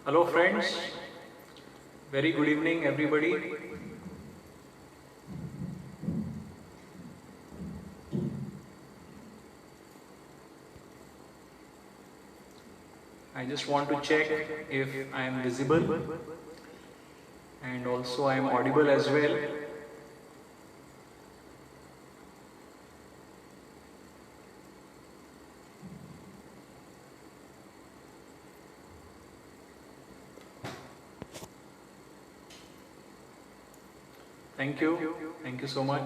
Hello friends, very good evening everybody. I just want to check if I am visible and also I am audible as well. Thank you so much.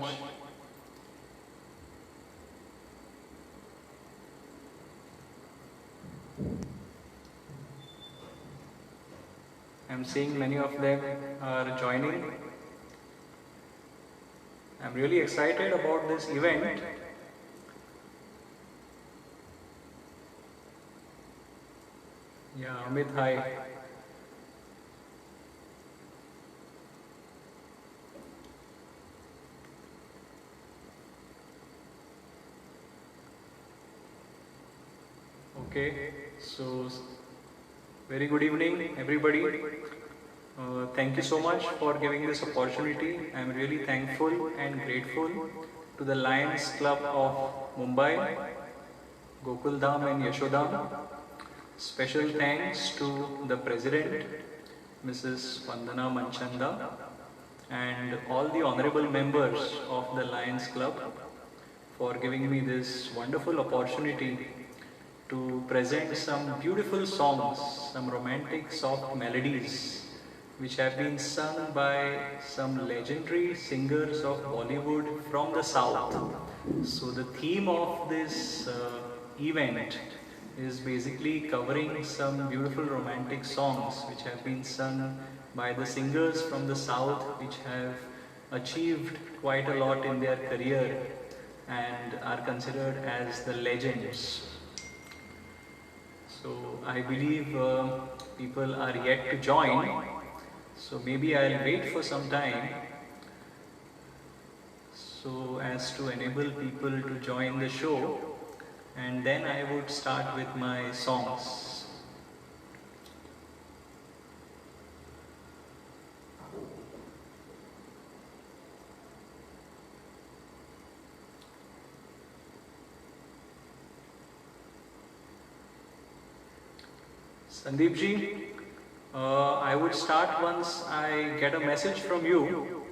I'm seeing many of them are joining. I'm really excited about this event. Yeah, Amit, hi. Okay, so very good evening everybody. Thank you so much for giving this opportunity. I am really thankful and grateful to the Lions Club of Mumbai, Gokuldham and Yashodham. Special thanks to the President, Mrs. Vandana Manchanda, and all the honorable members of the Lions Club for giving me this wonderful opportunity to present some beautiful songs, some romantic soft melodies which have been sung by some legendary singers of Bollywood from the south. So the theme of this event is basically covering some beautiful romantic songs which have been sung by the singers from the south which have achieved quite a lot in their career and are considered as the legends. So I believe people are yet to join, so maybe I'll wait for some time so as to enable people to join the show, and then I would start with my songs. Sandeep ji, I would start once I get a message from you.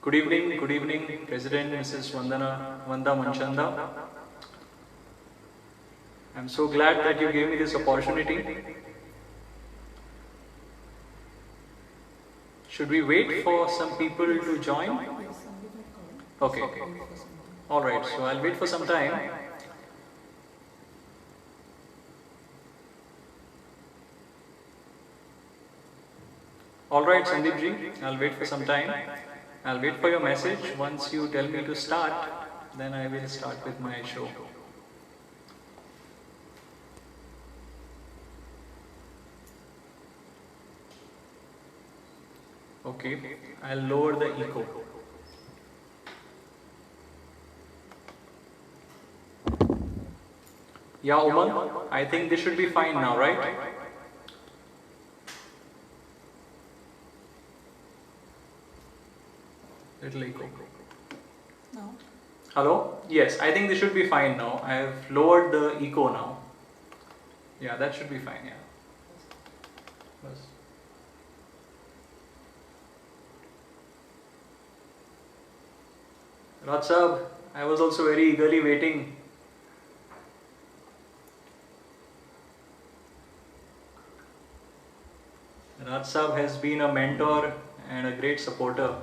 Good evening, President Mrs. Vanda Manchanda. I'm so glad that you gave me this opportunity. Should we wait for some people to join? Okay. Alright, so I'll wait for some time. Alright, Sandeep ji, I'll wait for some time. I'll wait for your message. Once you tell me to start, then I will start with my show. Okay, I'll lower the echo. Yeah, Umang, I think this should be fine now, right? Little echo. No. Hello? Yes, I think this should be fine now. I have lowered the echo now. Yeah, that should be fine, yeah. Bas. Raj Sahab, I was also very eagerly waiting. Raj Sahab has been a mentor and a great supporter.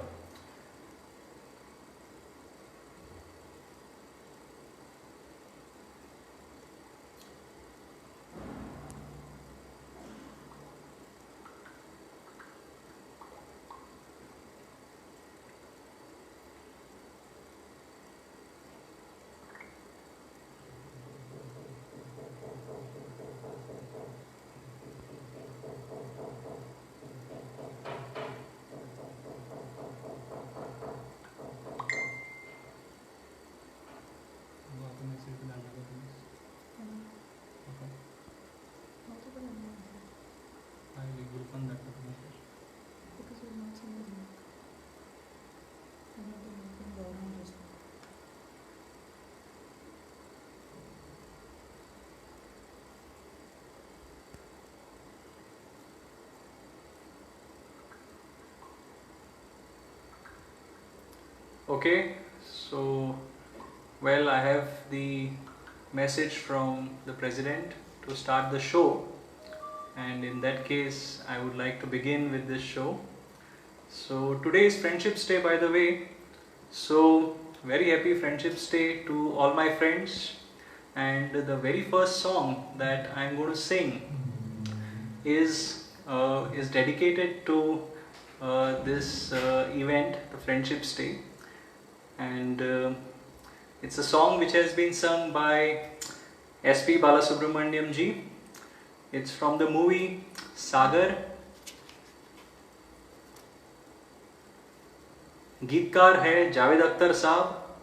Because we're not seeing the link. I'm not making the wrong just now. Okay, so well, I have the message from the president to start the show, and in that case, I would like to begin with this show. So, today is Friendship's Day, by the way. So, very happy Friendship's Day to all my friends. And the very first song that I'm going to sing is dedicated to this event, the Friendship's Day, and it's a song which has been sung by S.P. Balasubramaniam ji. It's from the movie Sagar. गीतकार है जावेद अख्तर साहब,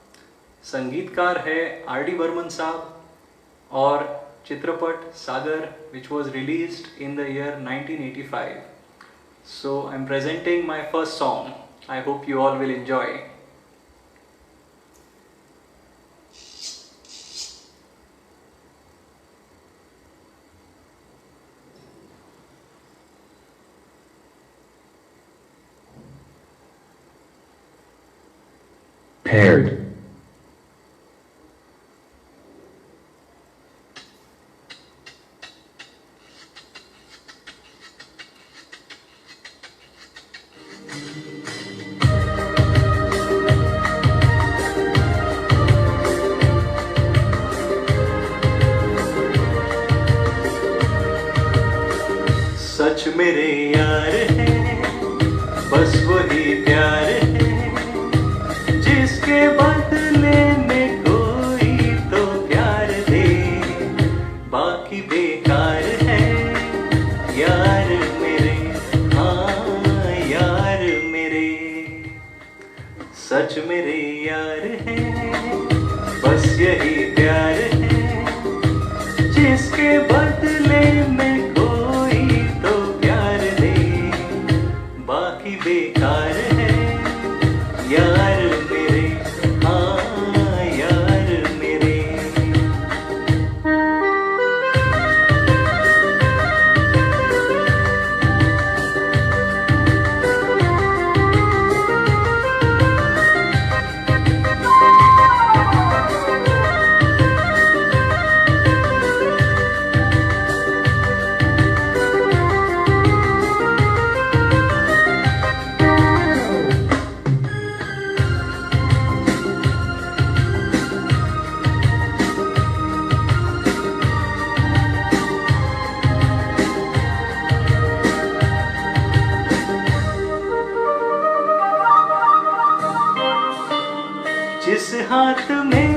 संगीतकार है R D Burman साहब और चित्रपट सागर which was released in the year 1985. So I'm presenting my first song. I hope you all will enjoy. Paired. सच मेरे यार हैं, बस वही प्यार है जिसके बदले में कोई तो प्यार दे, बाकी बेकार है यार मेरे, हाँ यार मेरे। सच मेरे यार हैं, बस यही प्यार है जिसके बदले में कोई तो प्यार दे, बाकी बेकार है यार मेरे, हाँ यार मेरे। जिस हाथ में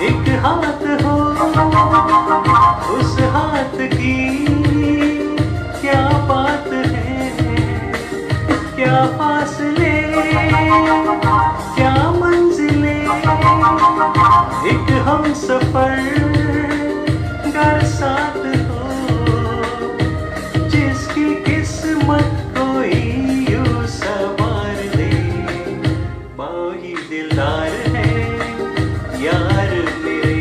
एक हाथ हो, उस हाथ की क्या बात है, क्या फासले क्या मंजिलें, एक हम सफर घर साथ हो, जिसकी किस्मत कोई यूं सवार दे, बाही दिलदार है यार मेरे,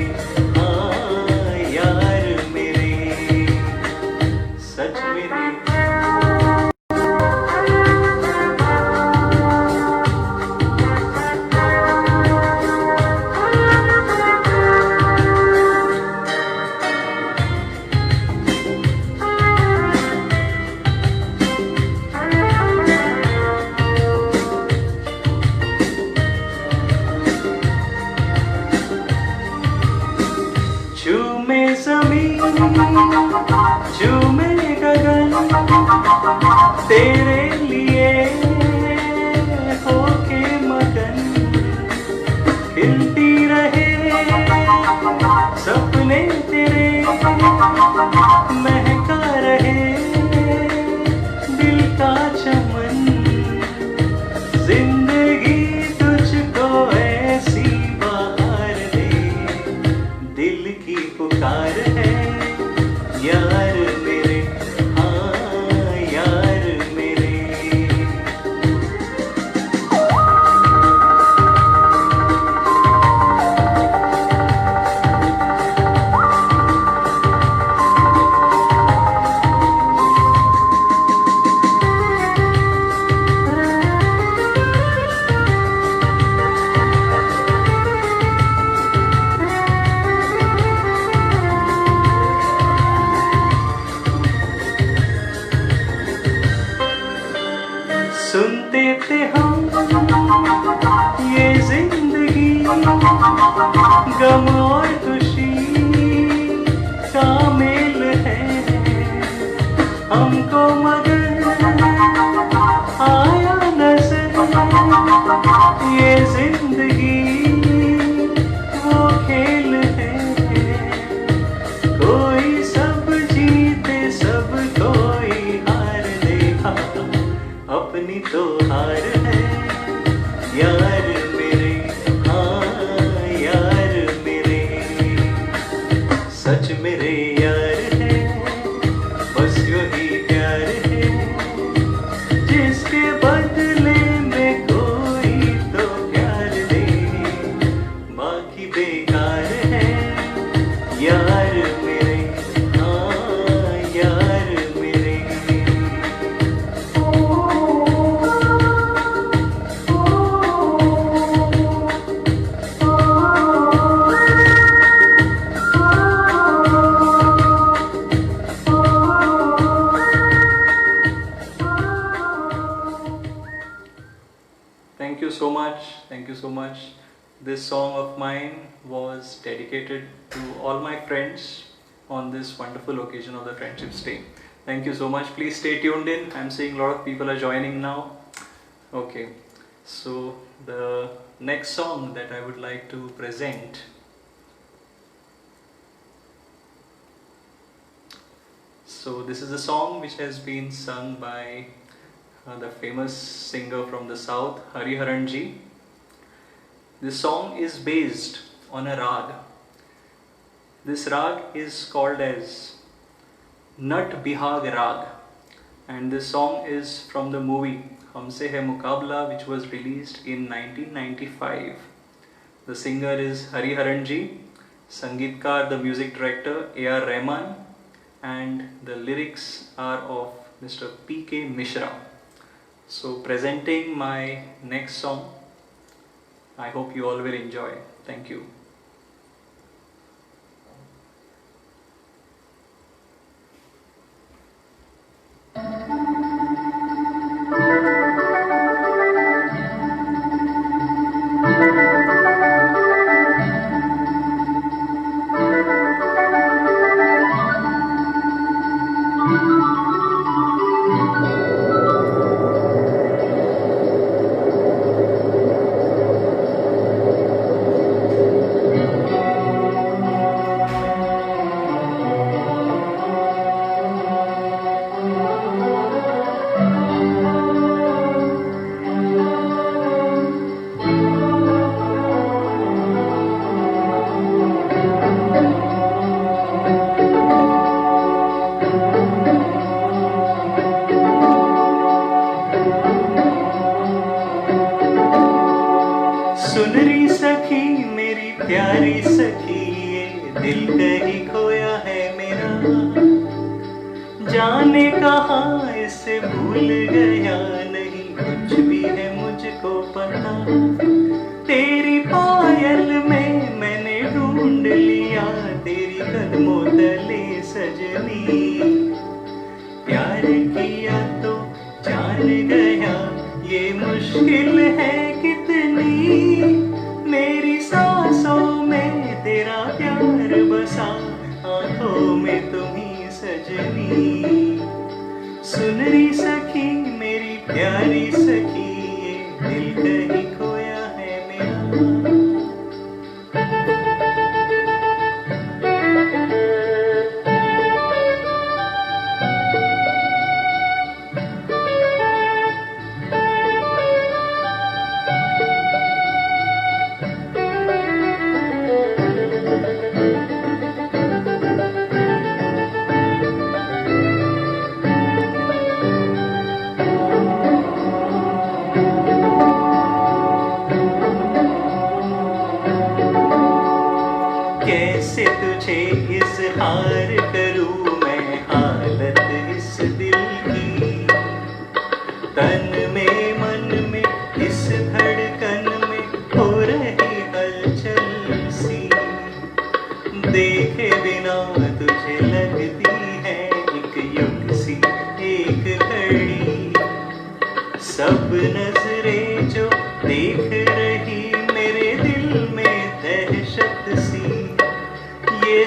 हाँ यार मेरे। सच मेरे झूमे गगन तेरे लिए होके मगन, खिलती रहे सपने तेरे, महका रहे दिल का चमन। जिंदगी तुझको ऐसी बहार दे, दिल की पुकार है यार मेरे, हाँ यार मेरे। सुनते थे हम ये जिंदगी गम और खुशी का मेल है, हमको मगर आया नजर ये जिंदगी वो खेल है। कोई सब जीते सब कोई हार देखा, अपनी तो हार है यार मेरे, हाँ यार मेरे। सच मेरे यार है, बस यही प्यार है, जिसके बदले में कोई तो प्यार दे, बाकी बेकार है यार मेरे, हाँ यार मेरे। Thank you so much. Thank you so much. This song of mine was dedicated to all my friends on this wonderful occasion of the Friendships Day. Thank you so much. Please stay tuned in. I'm seeing a lot of people are joining now. Okay, so the next song that I would like to present. So this is a song which has been sung by the famous singer from the south, Hariharan ji. This song is based on a rag. This rag is called as Nat Bihag Rag, and this song is from the movie Humse Hai Muqabla, which was released in 1995. The singer is Hariharan ji, Sangeetkar, the music director A.R. Rahman, and the lyrics are of Mr. P.K. Mishra. So presenting my next song, I hope you all will enjoy. Thank you. सुनरी सखी मेरी प्यारी सखी, ये दिल कहीं खोया है मेरा, जाने कहाँ इसे भूल गया, नहीं कुछ भी है मुझको पता। तेरी पायल में मैंने ढूंढ लिया तेरी कदमों तले सजनी, प्यार किया तो जान गया ये मुश्किल है कितनी, मेरी सांसों में तेरा प्यार बसा, आंखों में तुम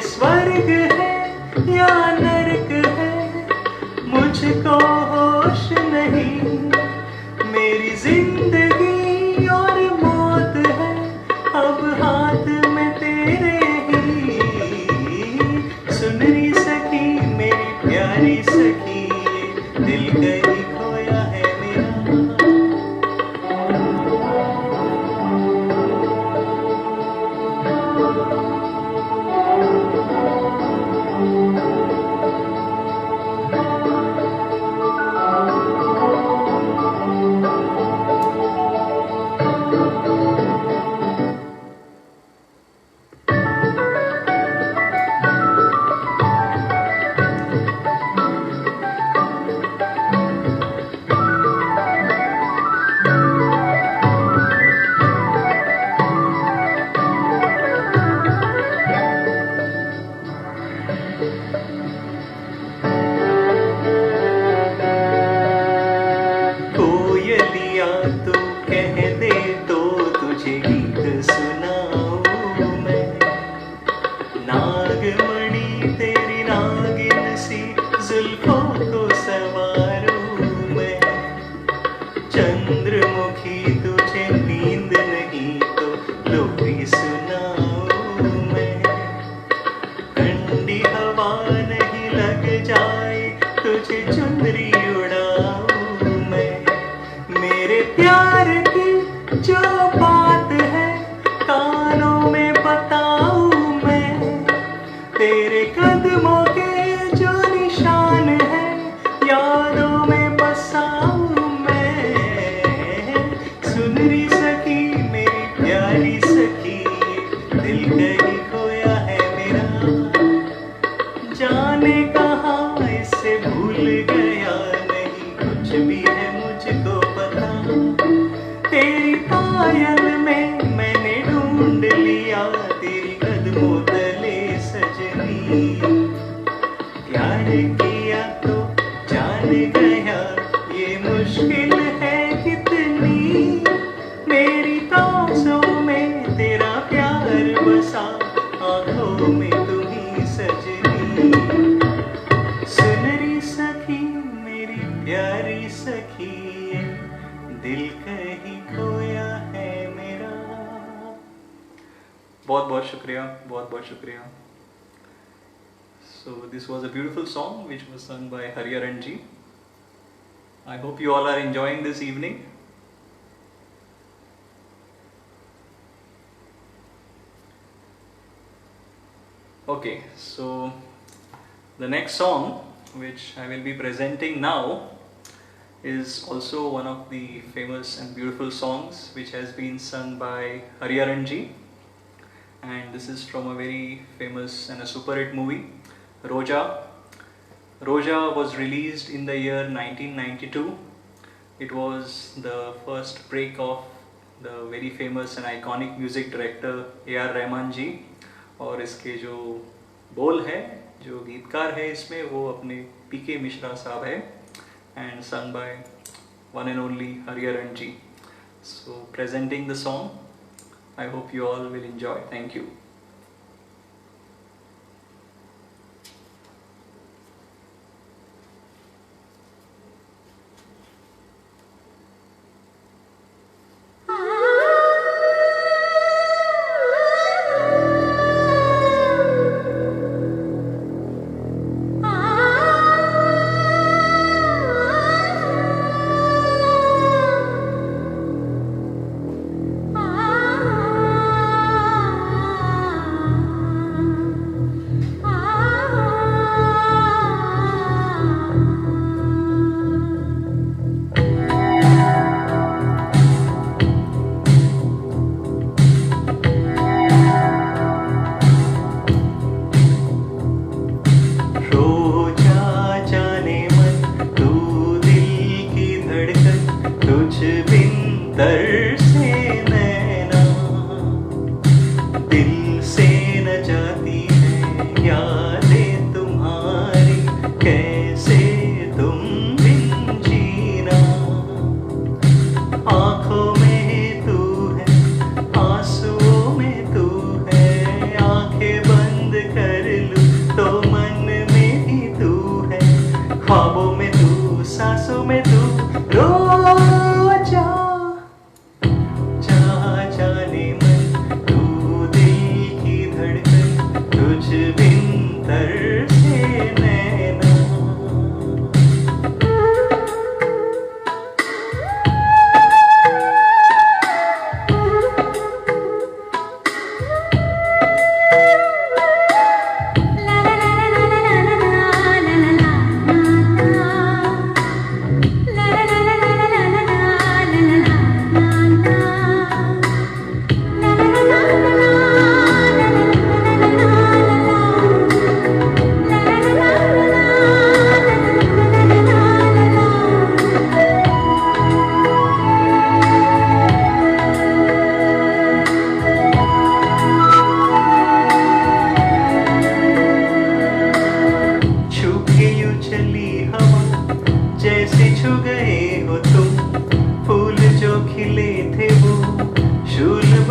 स्वर्ग है या नरक है, मुझको होश नहीं। मेरी जिंदगी और मौत है अब हाथ में तेरे ही। सुनरी सखी मेरी प्यारी सखी, ये दिल कहीं खोया है मेरा। कोयलिया तू कह दे तो तुझे गीत सुनाऊं मैं। नागमणि तेरी नागिन सी जुल्फों को संवारूं मैं। चंद्रमुखी तुझे नींद नहीं तो लोरी सुनाऊं मैं। ठंडी हवा नहीं लग जाए तुझे चुनरी उड़ाऊं मैं। मेरे प्यार की जो बात है कानों में बताऊं मैं। तेरे कदमों के जो निशान है यादों में बसाऊं मैं। सुनरी सखी मेरी प्यारी सखी, दिल कहीं खोया है मेरा। जाने कहाँ इसे भूल गया, नहीं कुछ भी है मुझको पता। तेरी पायल में मैंने ढूंढ लिया तेरी कदमों तले सजनी। प्यार किया तो जान गया ये मुश्किल है कितनी। मेरी सांसों में तेरा प्यार बसा, आंखों में तुम्ही सजनी। सुनरी सखी मेरी प्यारी सखी, ये दिल कहीं खोया है मेरा। बहुत बहुत शुक्रिया, बहुत बहुत शुक्रिया। So this was a beautiful song which was sung by Hariharan ji. I hope you all are enjoying this evening. Okay, so the next song which I will be presenting now is also one of the famous and beautiful songs which has been sung by Hariharan ji, and this is from a very famous and a super hit movie, Roja. Roja was released in the year 1992. It was the first break of the very famous and iconic music director A.R. Rahman ji, और इसके जो बोल है, जो गीतकार है इसमें, वो अपने पीके मिश्रा साहब है, and sung by one and only Hariharan ji. So presenting the song, I hope you all will enjoy. Thank you. Ah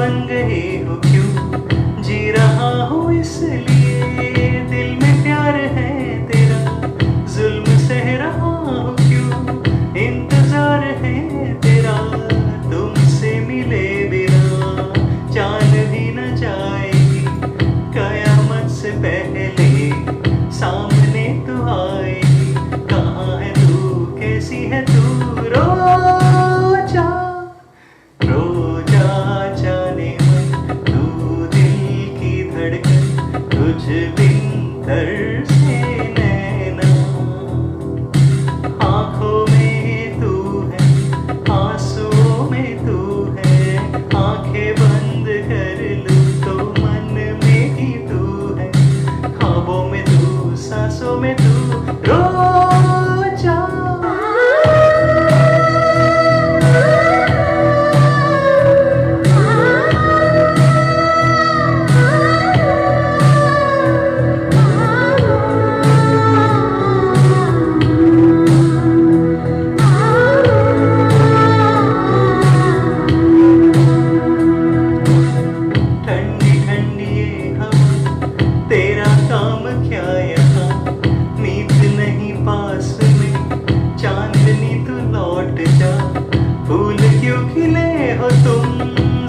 बन गए हो क्यों, जी रहा हूँ इसलिए, दिल में प्यार है तेरा, जुल्म सह रहा हूँ क्यों, इंतजार है तेरा, तुमसे मिले बिना जान भी न जाएगी, कयामत से पहले सामने तू आएगी, कहाँ है तू, कैसी है तू, रो जा रो जा जाने मन, तू दिल की धड़कन, तुझ बिन तरसे नैना, आँखों में तू है, आंसुओं में तू है, आंखें बंद कर लूं तो मन में ही तू है, ख्वाबों में तू, सांसों में तू, रो जा। ठंडी ठंडी ये हवा, तेरा काम क्या यहाँ, नींद नहीं पास में, चांदनी तू लौट जा, फूल क्यों खिले हो तुम,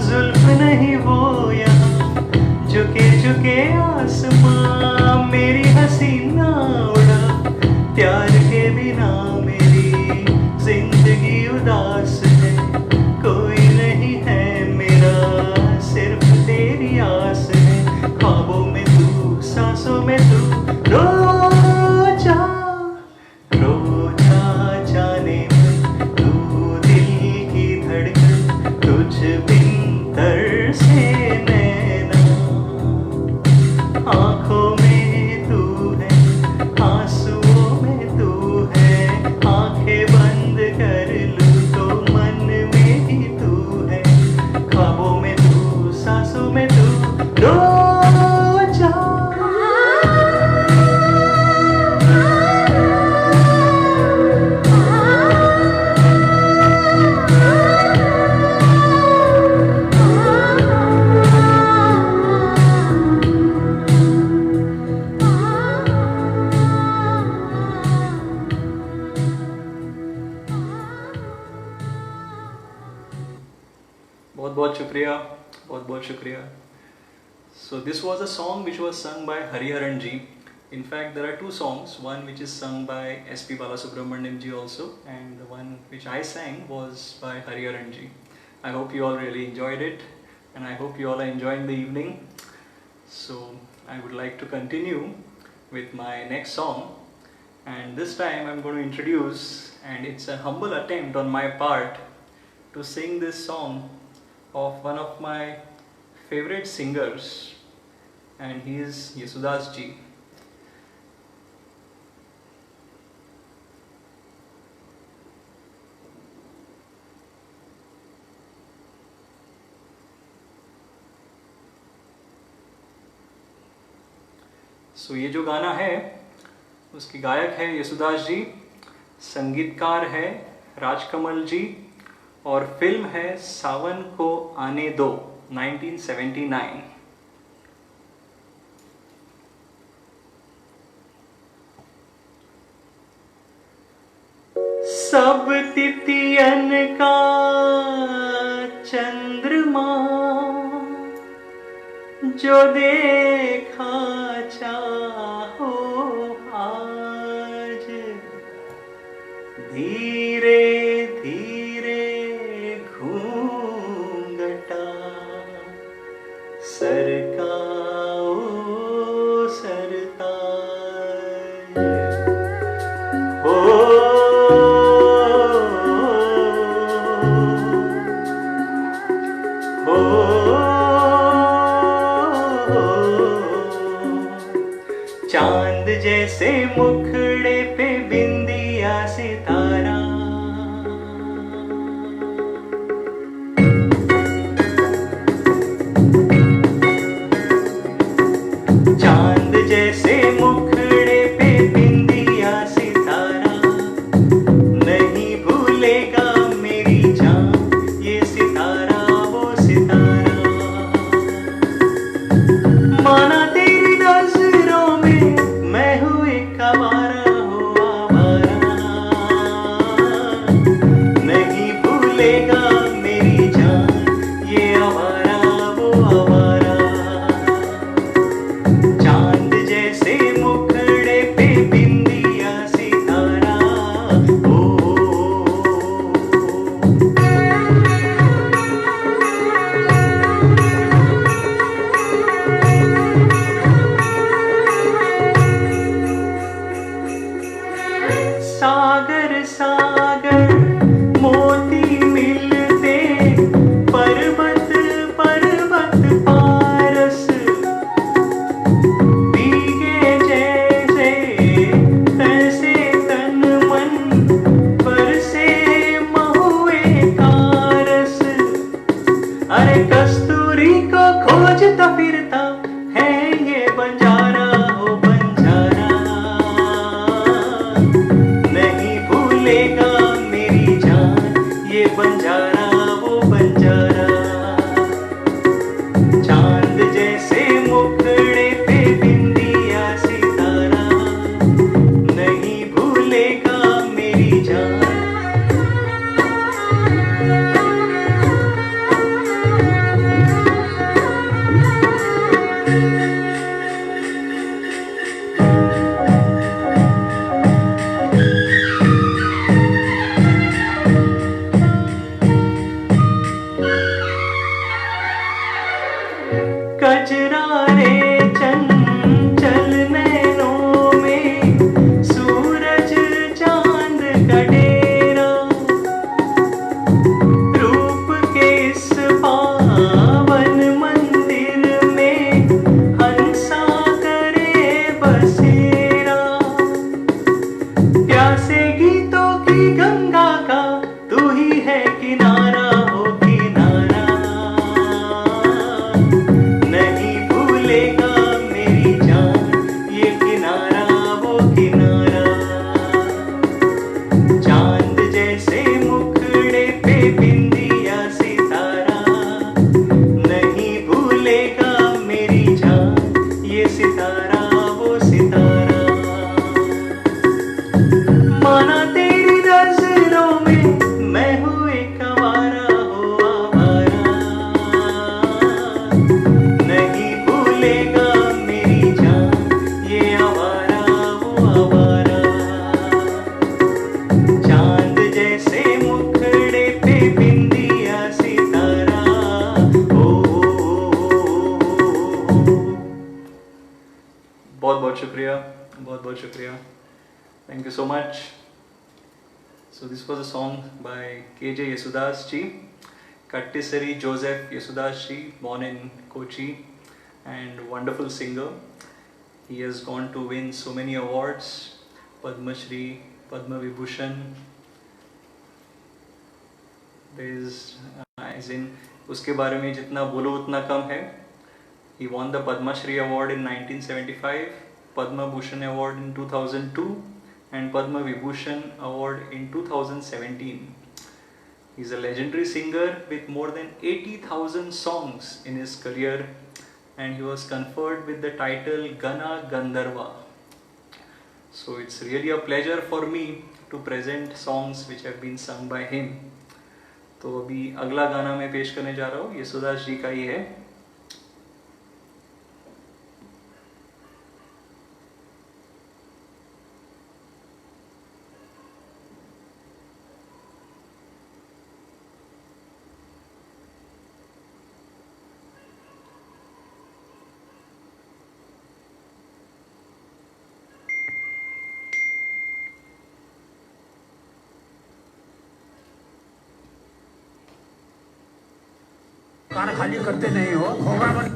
जुल्फ नहीं वो यहाँ, झुके झुके आसमां, मेरी हसीना उड़ा, प्यार के बिना मेरी जिंदगी उदास है, कोई नहीं है मेरा, सिर्फ तेरी आस है, ख्वाबों में तू, सांसों में तू, रो जा जाने मन, तू दिल की धड़कन, तुझ बिन तरसे नैना, आँखों में तू है, आंसुओं में तू है, आंखें बंद कर लूं तो मन में ही तू है, ख्वाबों में तू, सांसों में तू, रो जा। बहुत बहुत शुक्रिया, बहुत बहुत शुक्रिया. So this was a song which was sung by Hariharan ji. In fact, there are two songs, one which is sung by S.P. Balasubramaniam ji also, and the one which I sang was by Hariharan ji. I hope you all really enjoyed it, and I hope you all are enjoying the evening. So I would like to continue with my next song, and this time I'm going to introduce, and it's a humble attempt on my part to sing this song of one of my favorite singers, and he is Yesudas ji. So ये जो गाना है उसके गायक है येसुदास जी, संगीतकार है राजकमल जी, और फिल्म है सावन को आने दो 1979. सब तिथियन का चंद्रमा जो देखा चाहो आज, धीरे धीरे घूंघटा सरकाओ सरताज. चांद जैसे मुखड़े पे बिंदिया सितारा, चांद जैसे मुखड़े पे बिंदिया सितारा, नहीं भूलेगा मेरी जान ये सितारा वो सितारा. कजरारे चंचल नैनों में सूरज चांद का डेरा, रूप के इस पावन मंदिर में हंसा करे बसेरा। प्यासे गीतों की गंगा का तू ही है किनारा, हो किनारा। नहीं भूलेगा मेरी जान ये किनारा, वो किनारा। चांद जैसे मुखड़े पे बिंदिया सितारा, नहीं भूलेगा मेरी जान ये सितारा, वो सितारा। माना तेरी नजरों में मैं हूँ एक आवारा, हो आवारा। नहीं भूलेगा मेरी जान ये आवारा, वो आवारा। चांद जैसे मुखड़े पे बिंदिया सितारा, बहुत बहुत शुक्रिया, बहुत बहुत शुक्रिया। Thank you so much. So this was a song by KJ Yesudas ji, Kattisari Joseph Yesudas ji, born in Kochi and wonderful singer. He has gone to win so many awards, Padma Shri, Padma Vibhushan. There is, as in, उसके बारे में जितना बोलो उतना कम है. He won the Padma Shri Award in 1975, Padma Bhushan Award in 2002 and Padma Vibhushan Award in 2017. He is a legendary singer with more than 80,000 songs in his career, and he was conferred with the title Gana Gandharva. So it's really a pleasure for me to present songs which have been sung by him. तो अभी अगला गाना मैं पेश करने जा रहा हूँ, येसुदास जी का ही है. कार खाली करते नहीं हो, घोड़ा बन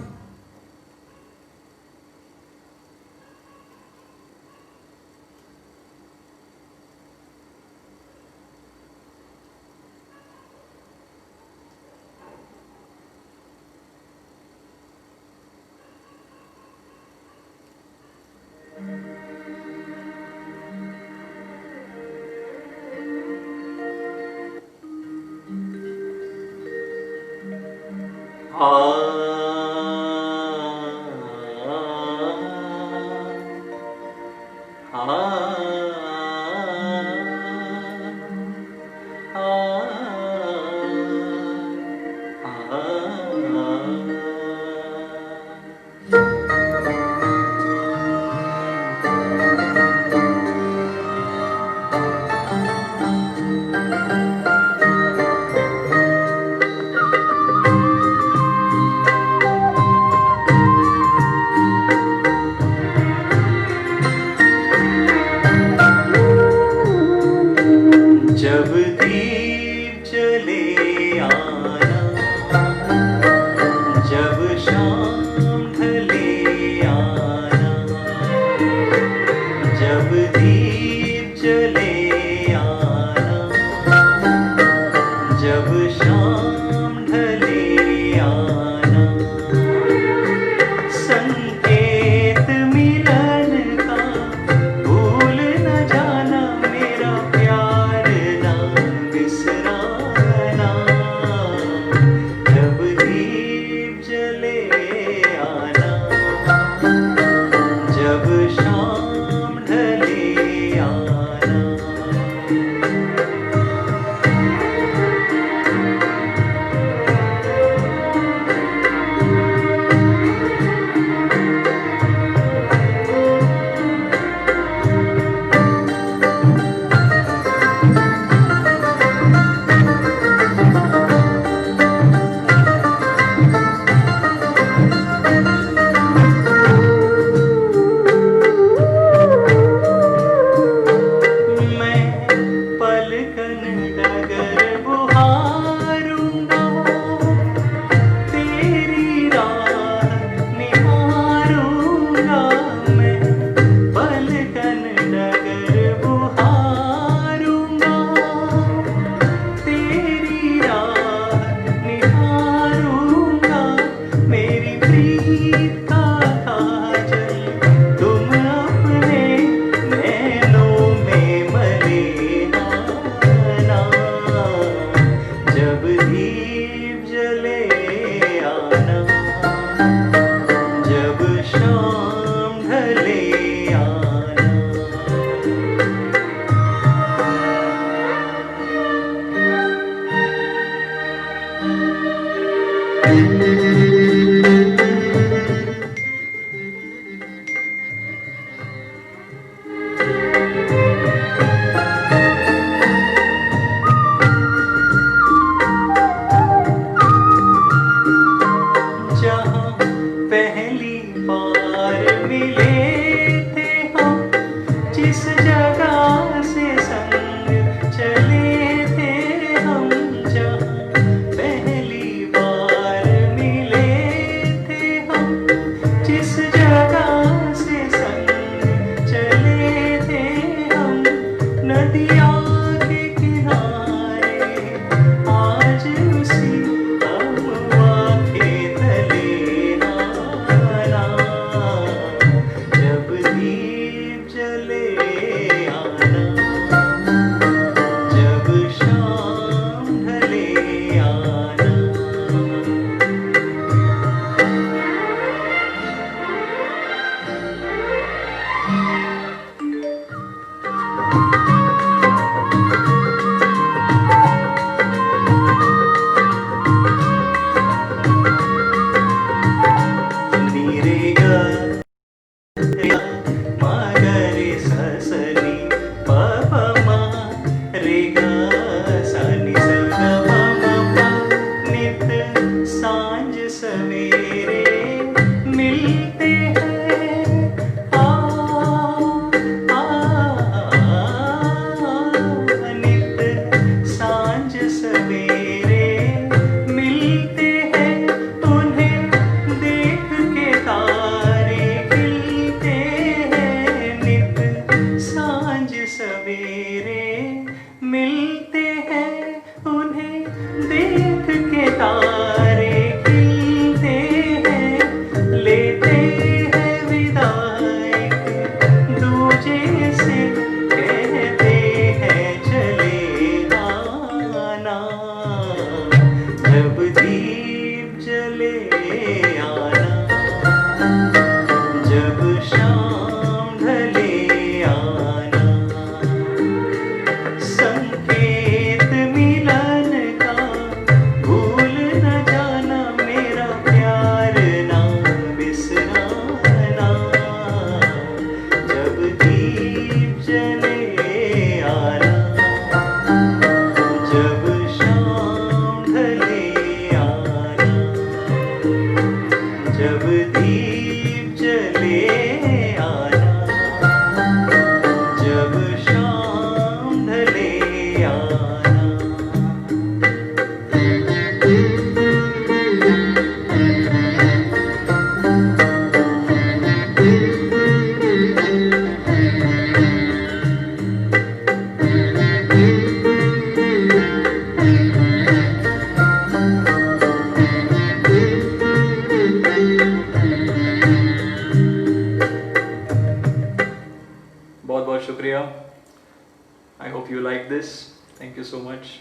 so much.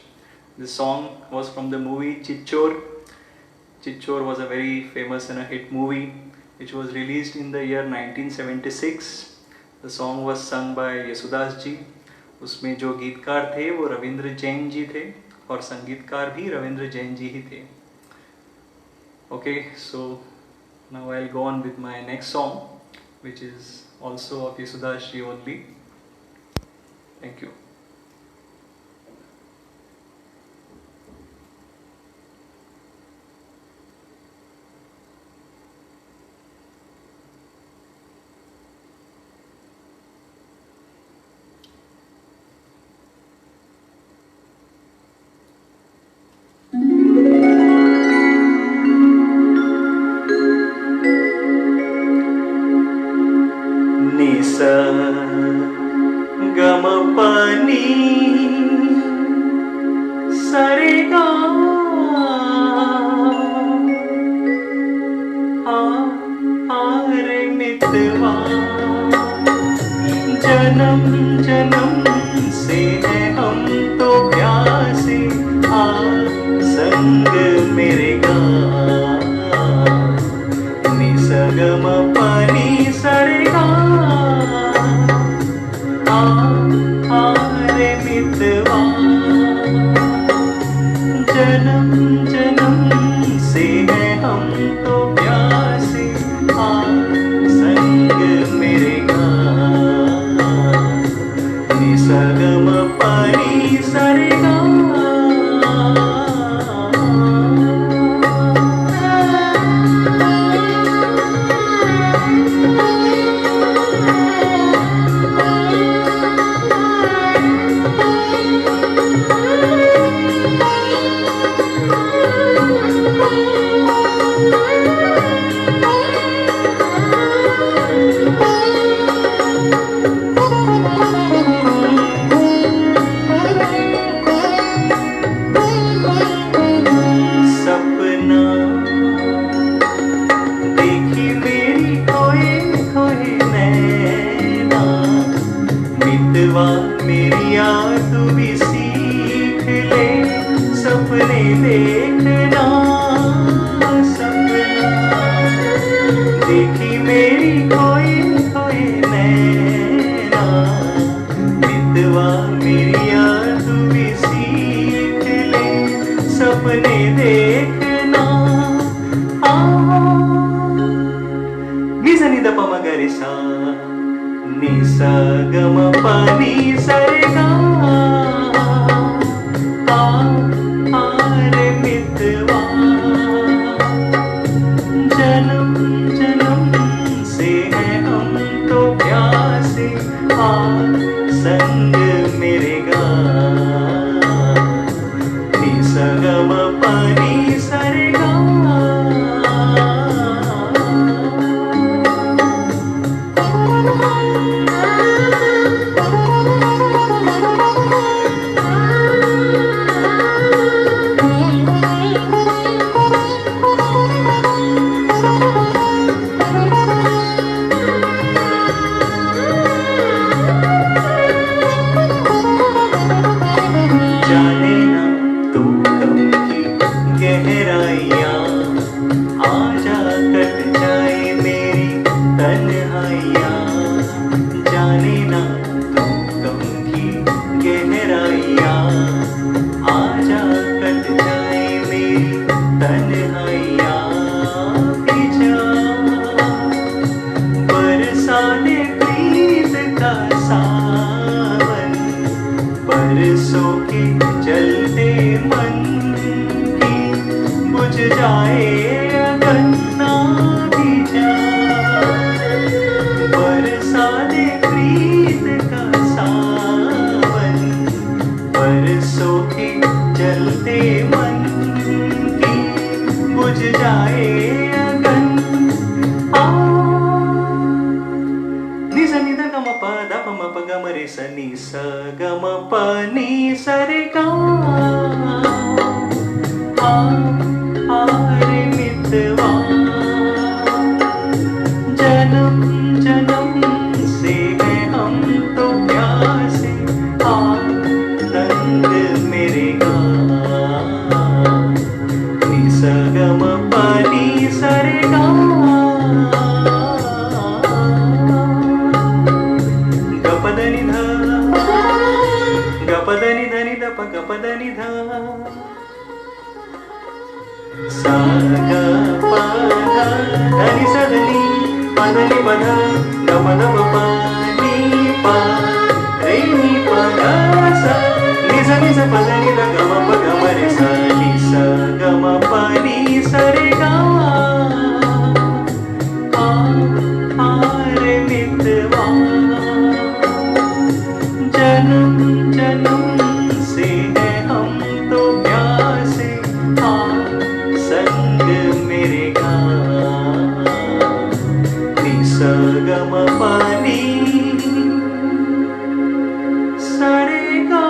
This song was from the movie Chichor. Chichor was a very famous and a hit movie which was released in the year 1976. The song was sung by Yesudas ji. उसमें जो गीतकार थे वो रविंद्र जैन जी थे और संगीतकार भी रविंद्र जैन जी ही थे. Okay, so now I'll go on with my next song, which is also of Yesudas ji only. Thank you. Nisa gama pani sarega re mitwa janam janam se hai hum to प्यासे संग मेरे गा निसा गमा pani sarega रे मितवा जन्म जन्म से है हम तो प्यासे संग मेरे गा निसा गमा pani sarega मेरी याद भी सीख ले सपने देखना सपना देखी मेरी कोई कोई नैना मितवा मेरी याद भी सीख ले सपने देखना निसा निदा पमा गरे सा निसा गमा pani sarega re mitwa janam janam se hai hum to प्यासे संग मेरे गा निसा गमा pani sarega नी पध गम गम प नी प रे नी प ग सा नि सा नि सा प ध नि ध ग म प ग म रे सा नि सा ग म प नि सा रे गा आ रे मितवा जन्म जन्म से है हम तो प्यासे संग मेरे गा नि सा ग म प नि सा रे गा।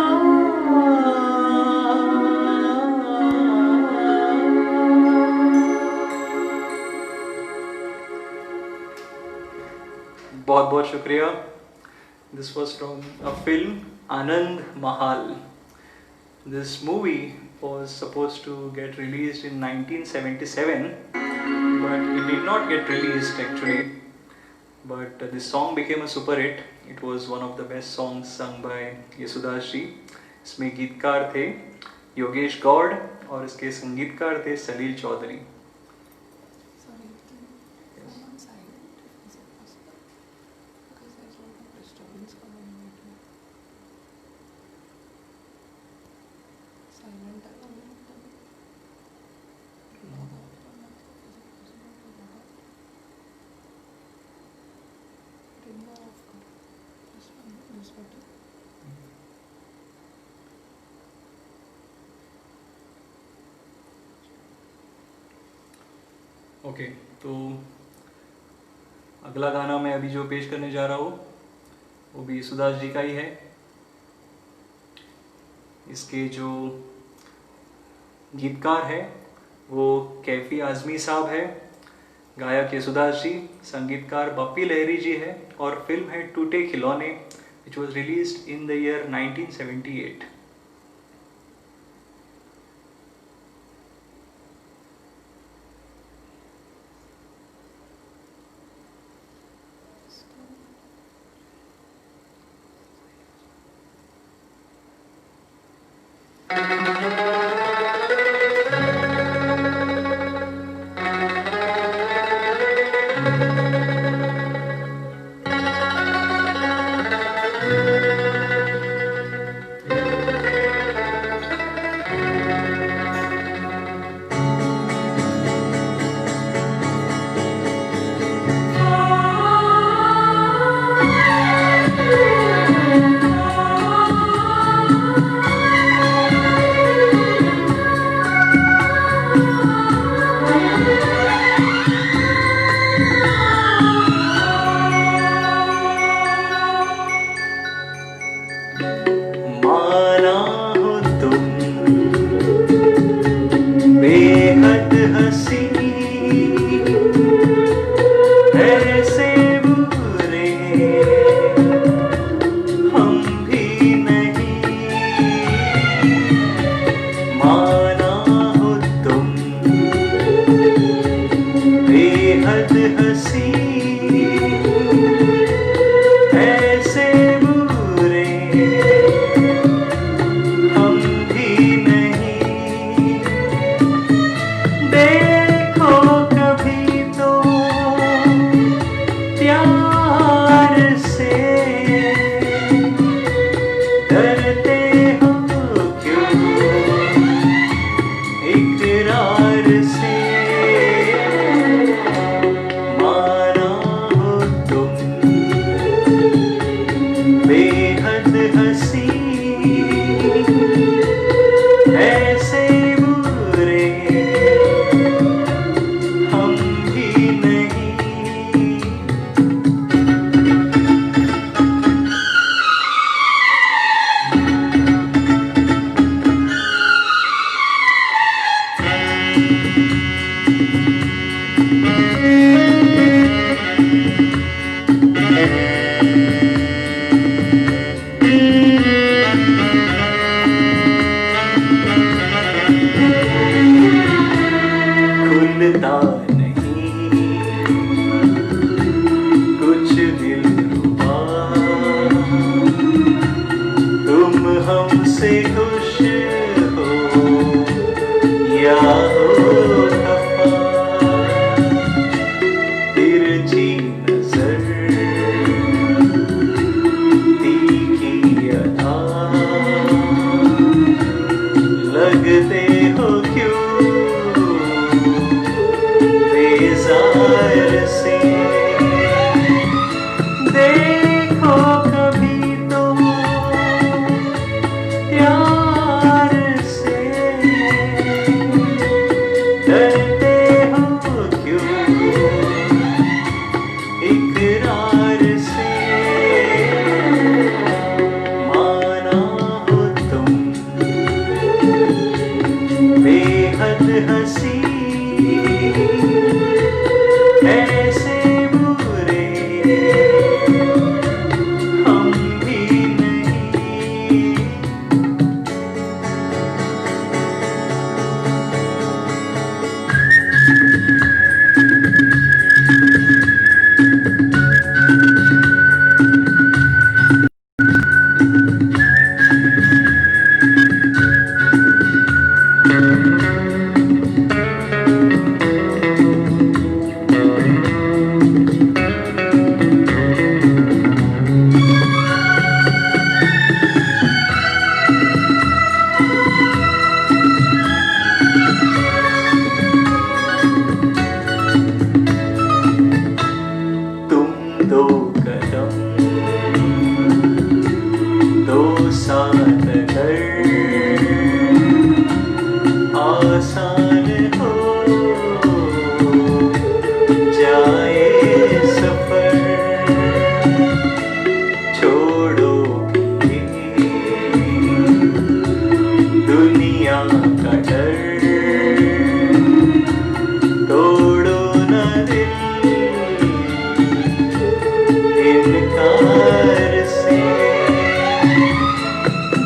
बहुत बहुत शुक्रिया। This was from a film Anand Mahal. This movie was supposed to get released in 1977, but it did not get released actually. But this song became a super hit. It was one of the best songs sung by Yesudas ji. इसमें गीतकार थे योगेश गौड़ और इसके संगीतकार थे सलील Chaudhary. Sorry, can you go on silent? Is it possible? Because there's a lot of disturbance coming in between. Silent है ना मतलब log out करना तो is it possible to log out? Ringer off करो this one this button. Okay तो अगला गाना मैं अभी जो पेश करने जा रहा हूँ वो भी येसुदास जी का ही है। इसके जो गीतकार है वो कैफी आजमी साहब है, गायक येसुदास जी, संगीतकार बप्पी लहरी जी है और फिल्म है टूटे खिलौने which was released in the year 1978। इकरार से माना ऐसे बुरे हम भी नहीं। तुम दो कदम दो साथ अगर आसान हो जाए सफर, छोड़ो भी दुनिया का डर, तोड़ो न दिल इनकार से।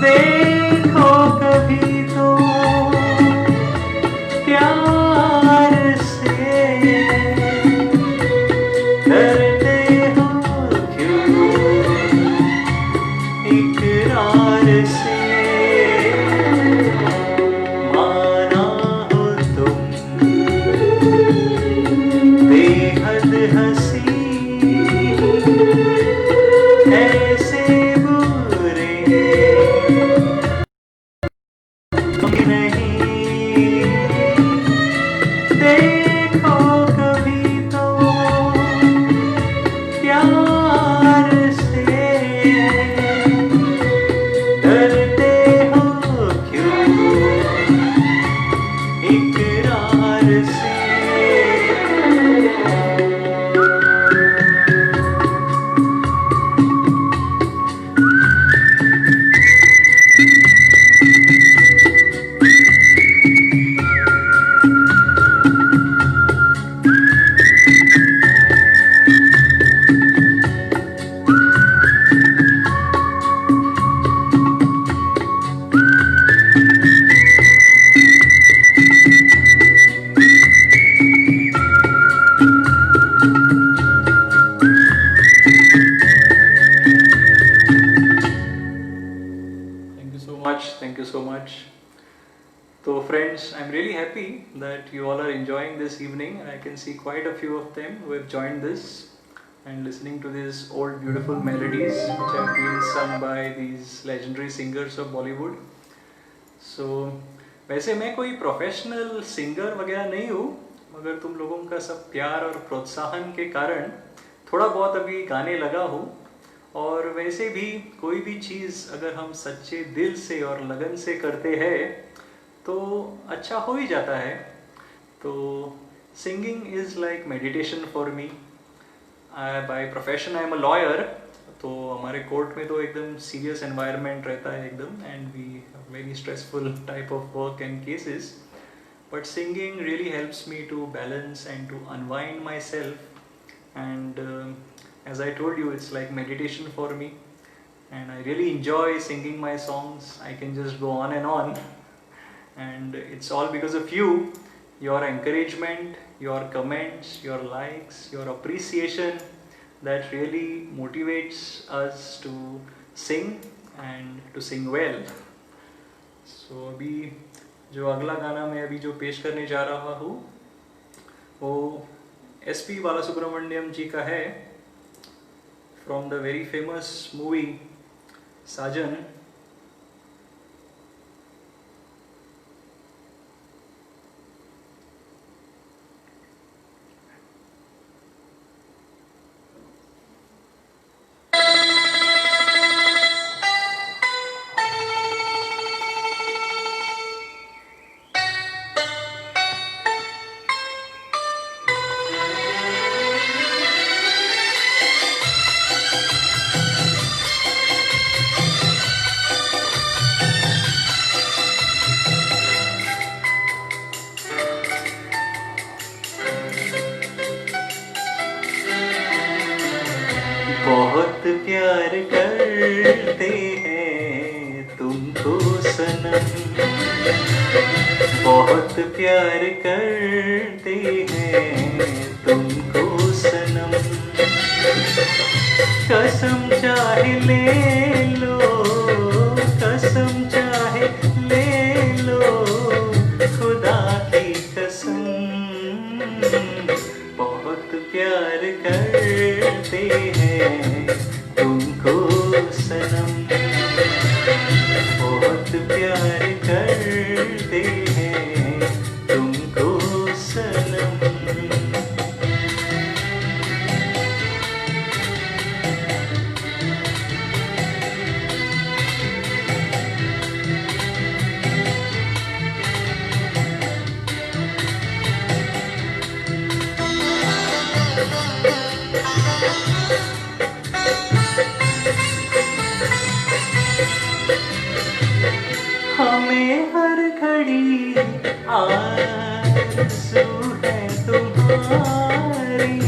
देखो कभी तो प्यार से, डरते हो क्यों इकरार से। माना हो तुम बेहद हंसी, ऐसे बुरे हम नहीं। देखो कभी तो प्यार से, डरते हो क्यों इकरार से। Thank you so much. Thank you so much. So, friends, I'm really happy that you all are enjoying this evening. I can see quite a few of them who have joined this and listening to these old beautiful melodies which have been sung by these legendary singers of Bollywood. So, वैसे मैं कोई professional singer वगैरह नहीं हूँ, मगर तुम लोगों का सब प्यार और प्रोत्साहन के कारण थोड़ा बहुत अभी गाने लगा हूँ। और वैसे भी कोई भी चीज़ अगर हम सच्चे दिल से और लगन से करते हैं तो अच्छा हो ही जाता है। तो singing is like meditation for me. By profession I am a lawyer, तो हमारे कोर्ट में तो एकदम सीरियस एनवायरनमेंट रहता है एकदम, and we very stressful type of work and cases. But singing really helps me to balance and to unwind myself, and as I told you, it's like meditation for me, and I really enjoy singing my songs. I can just go on, and it's all because of you, your encouragement, your comments, your likes, your appreciation, that really motivates us to sing and to sing well. So अभी जो अगला गाना मैं अभी जो पेश करने जा रहा हूँ वो SP बालासुब्रमण्यम जी का है, from the very famous movie Sajan. बहुत प्यार करते हैं तुमको सनम, बहुत प्यार करते हैं तुमको सनम। कसम चाहे ले लो, कसम चाहे ले लो, खुदा की कसम। बहुत प्यार करते हैं तुमको सनम, बहुत प्यार करते हैं तुमको सनम। हमें हर घड़ी आरज़ू है तुम्हारी,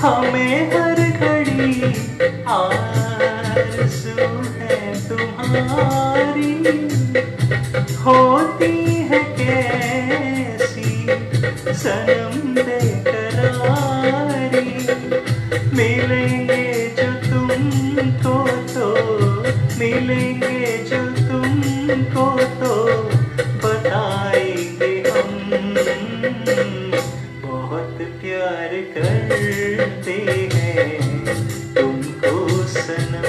हमें हर घड़ी आरज़ू है तुम्हारी। होती है कैसी सनम बेकरारी, मिलेंगे जो तुमको तो, मिलेंगे जो तुमको तो बताएंगे हम। बहुत प्यार करते हैं तुमको सनम,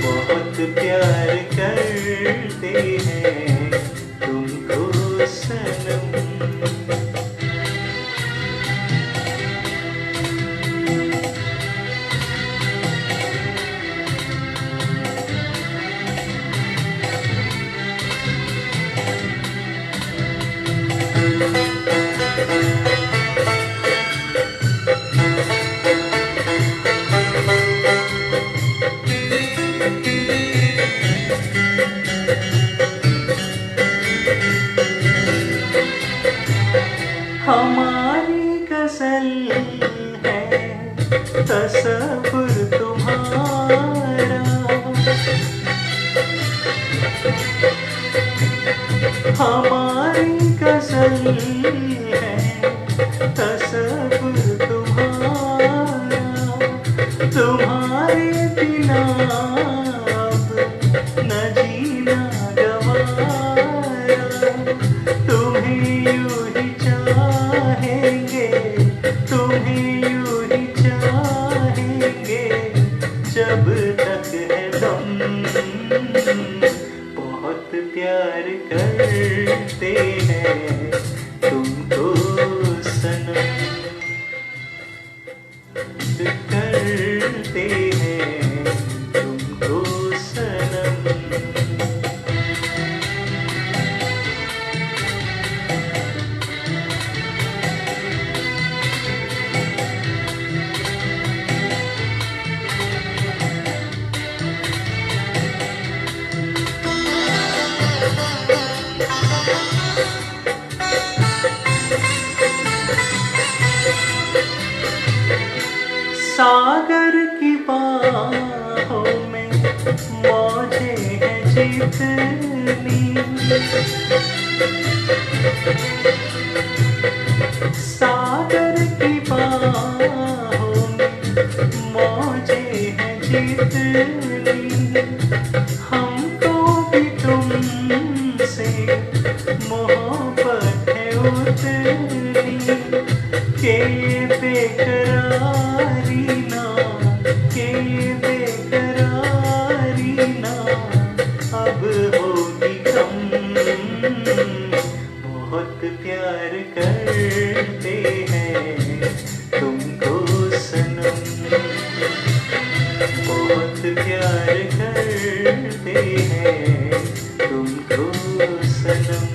बहुत प्यार करते हैं तुमको सनम। हमारी गज़ल है तसव्वुर तुम्हारा, हमारी गज़ल है तसव्वुर तुम्हारा। तुम्हारे बिना अब न जीना गवारा, तुम्हें यूं ही चाहेंगे, तुम्हें यूं ही चाहेंगे जब तक है दम। बहुत प्यार करते हैं तुमको सनम, करते हैं तुमको सनम। सागर की बाहों में मौजें हैं जितनी, सागर की बाहों में मौजें हैं जितनी। हमको भी तुमसे मोहब्बत है उतनी, के ये बेकरारी ना, के ये बेकरारी ना अब होगी कम। बहुत प्यार करते हैं तुमको सनम, बहुत प्यार करते हैं तुमको सनम।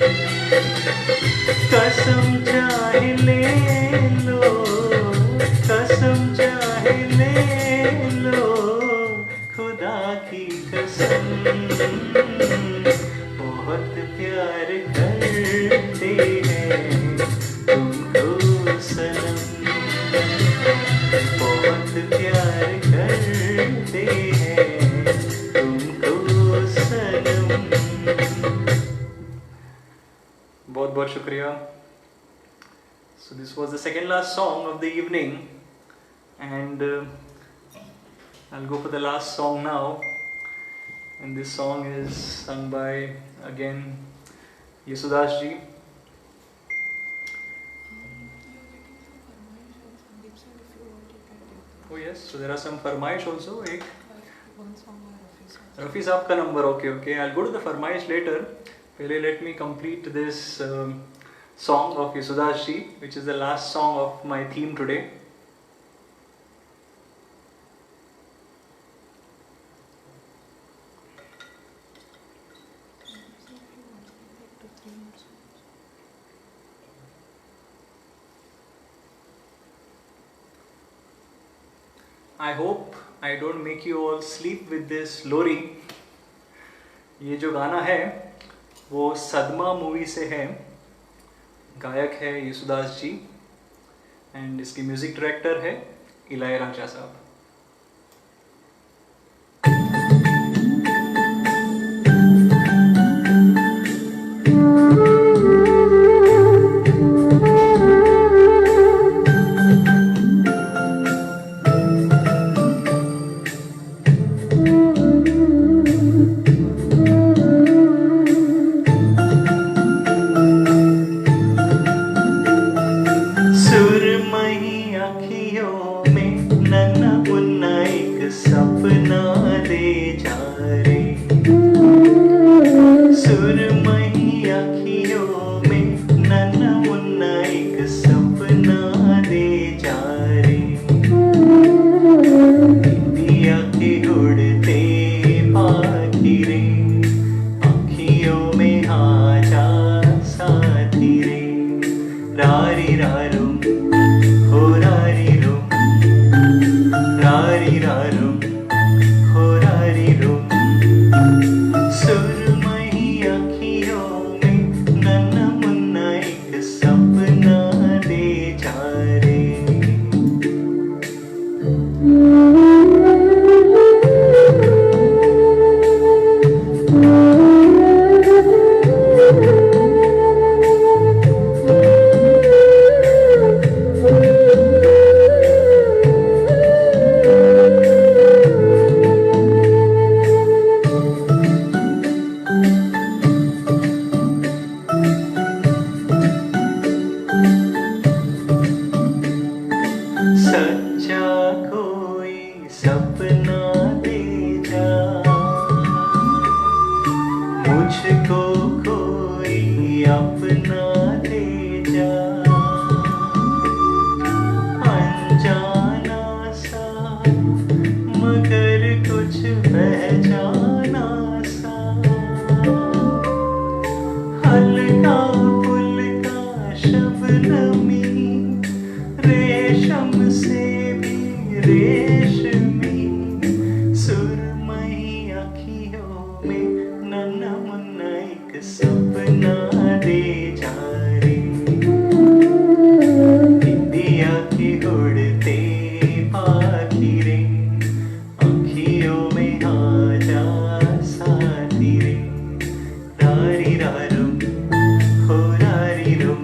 कसम चाहे ले लो, कसम चाहे ले लो, खुदा की कसम। बहुत प्यार करते हैं तुम बहुत बहुत शुक्रिया. So this was the second last song of the evening, and I'll go for the last song now. And this song is sung by again Yesudas ji. You're getting some Farmaish and Sandeep sir, if you want, you can take them. Oh yes, so there are some farmaish also. एक One song by Rafi sir. Rafi साहब का number. Okay. I'll go to the farmaish later. पहले let me complete this song of Yesudas ji, which is the last song of my theme today. So if you want, you can take 2-3 more songs. I hope I don't make you all sleep with this lori. ये जो गाना है वो सदमा movie से है. गायक है येसुदास जी एंड इसकी म्यूजिक डायरेक्टर है इलायराजा साहब. सुरमई आँखियों में नन्हा मुन्ना एक सपना ले जा रे. सुरमई आँखियों में नन्हा मुन्ना एक सपना ले जा रे. दिया के उड़ते पाखी रे, आँखियों में आ जा साथी रे. रारी रारू हो रारी रो, रारी रारू हो रारी रो. सुरमई आँखियों में नन्हा मुन्ना एक सपना ले जा रे. सच्चा कोई सपना दे जा, मुझको कोई अपना दे जा. अनजाना सा मगर कुछ पहचाना सा, हल्का फुल्का शबनमी रेशम से भी रेशमी. सुरमई आँखियों में नन्हा मुन्ना एक सपना दे जा रे. दिया के उड़ते पाखी रे, आँखियों में आ जा साथी रे. रारी रारू हो रारी रो,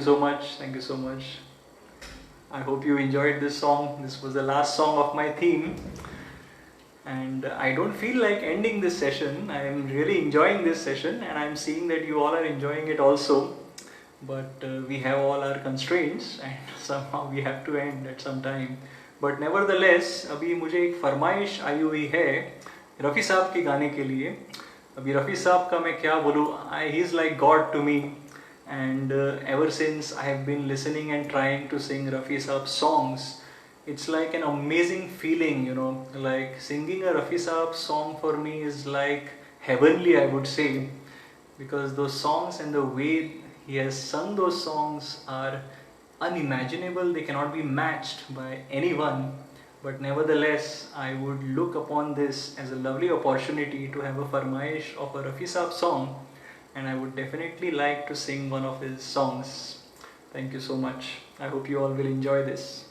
so much. Thank you so much. I hope you enjoyed this song. This was the last song of my theme. And I don't feel like ending this session. I am really enjoying this session, and I'm seeing that you all are enjoying it also. But we have all our constraints, and somehow we have to end at some time. But nevertheless, अभी मुझे एक फरमाइश आई हुई है रफ़ी साहब के गाने के लिए. अभी रफ़ी साहब का मैं क्या बोलूँ, he is like God to me. And ever since I have been listening and trying to sing Rafi Saab's songs, it's like an amazing feeling, you know, like singing a Rafi Saab song for me is like heavenly, I would say, because those songs and the way he has sung those songs are unimaginable. They cannot be matched by anyone. But nevertheless, I would look upon this as a lovely opportunity to have a farmaish of a Rafi Saab song, and I would definitely like to sing one of his songs. Thank you so much. I hope you all will enjoy this.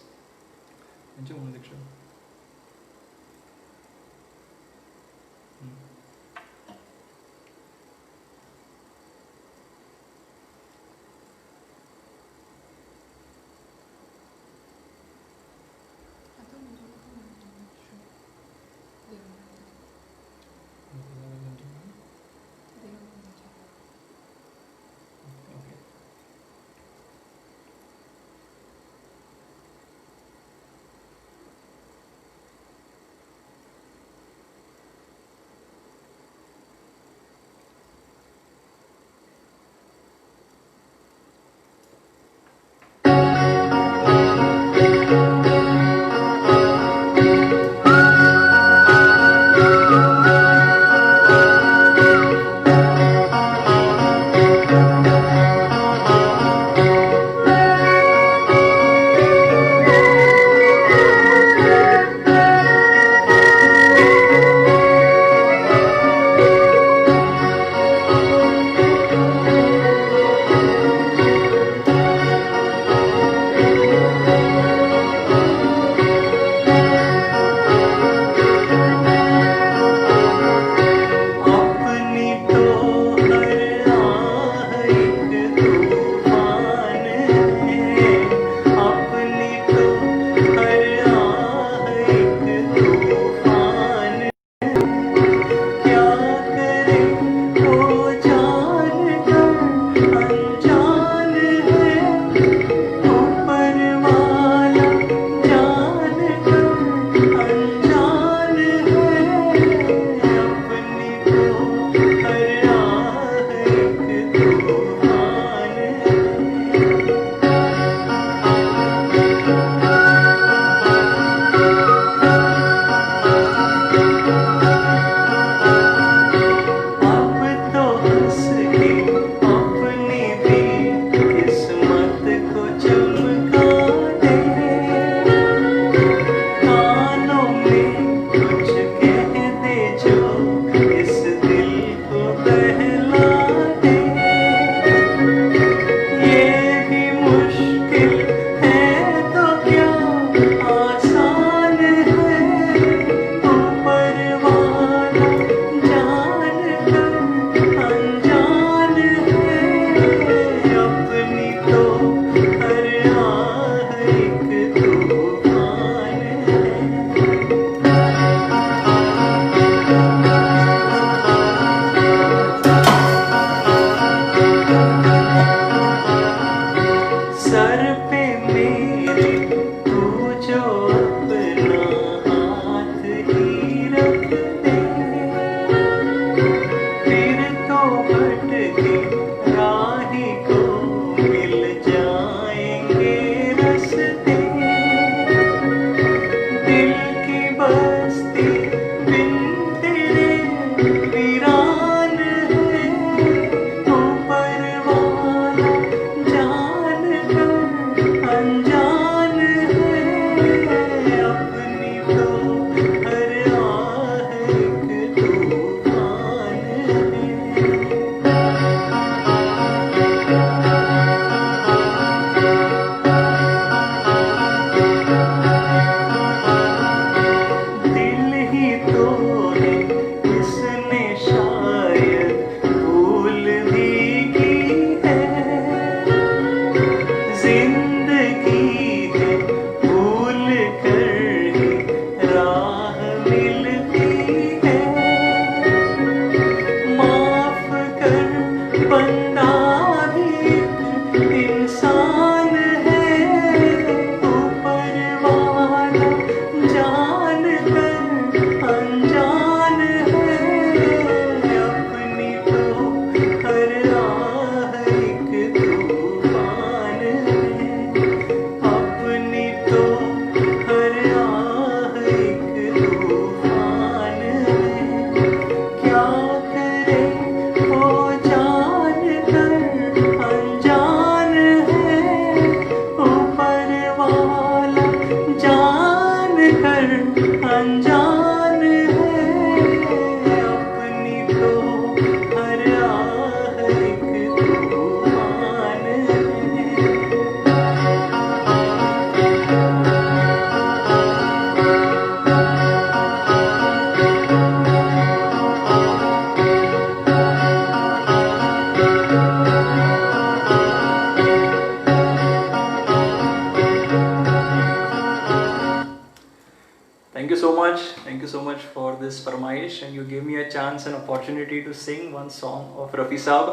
this Farmaish, and you gave me a chance and opportunity to sing one song of Rafi Saab.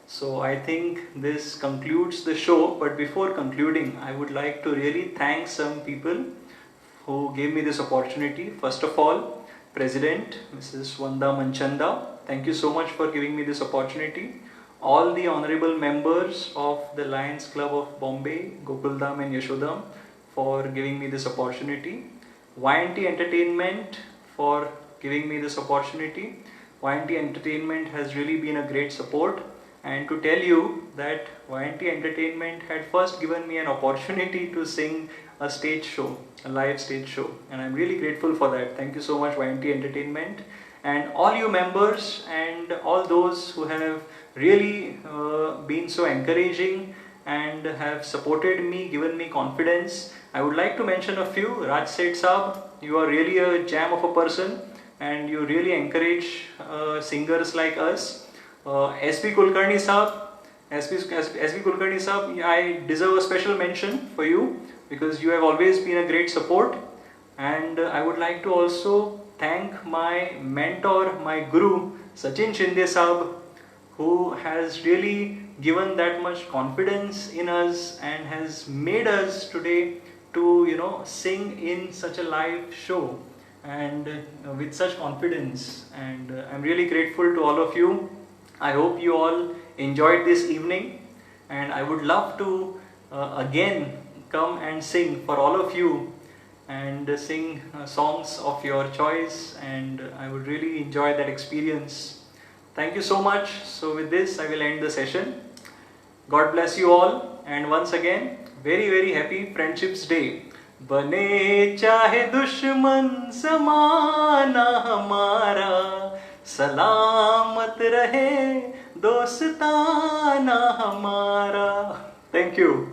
So I think this concludes the show, but before concluding, I would like to really thank some people who gave me this opportunity. First of all, President Mrs. Wanda Manchanda, thank you so much for giving me this opportunity. All the honorable members of the Lions Club of Bombay, Gokuldham and Yashodham, for giving me this opportunity. YNT Entertainment for giving me this opportunity. YNT Entertainment has really been a great support, and to tell you that YNT Entertainment had first given me an opportunity to sing a stage show, a live stage show, and I'm really grateful for that. Thank you so much, YNT Entertainment, and all you members and all those who have really been so encouraging and have supported me, given me confidence. I would like to mention a few. Raj Seth Saab, you are really a gem of a person, and you really encourage singers like us. SB Kulkarni Saab, SB Kulkarni Saab, I deserve a special mention for you because you have always been a great support. And I would like to also thank my mentor, my guru, Sachin Shinde Saab, who has really given that much confidence in us and has made us today to sing in such a live show and with such confidence. And I'm really grateful to all of you. I hope you all enjoyed this evening, and I would love to again come and sing for all of you and sing songs of your choice, and I would really enjoy that experience. Thank you so much. So with this, I will end the session. God bless you all, and once again, very very happy Friendships Day. बने चाहे दुश्मन ज़माना हमारा, सलामत रहे दोस्ताना हमारा. Thank you.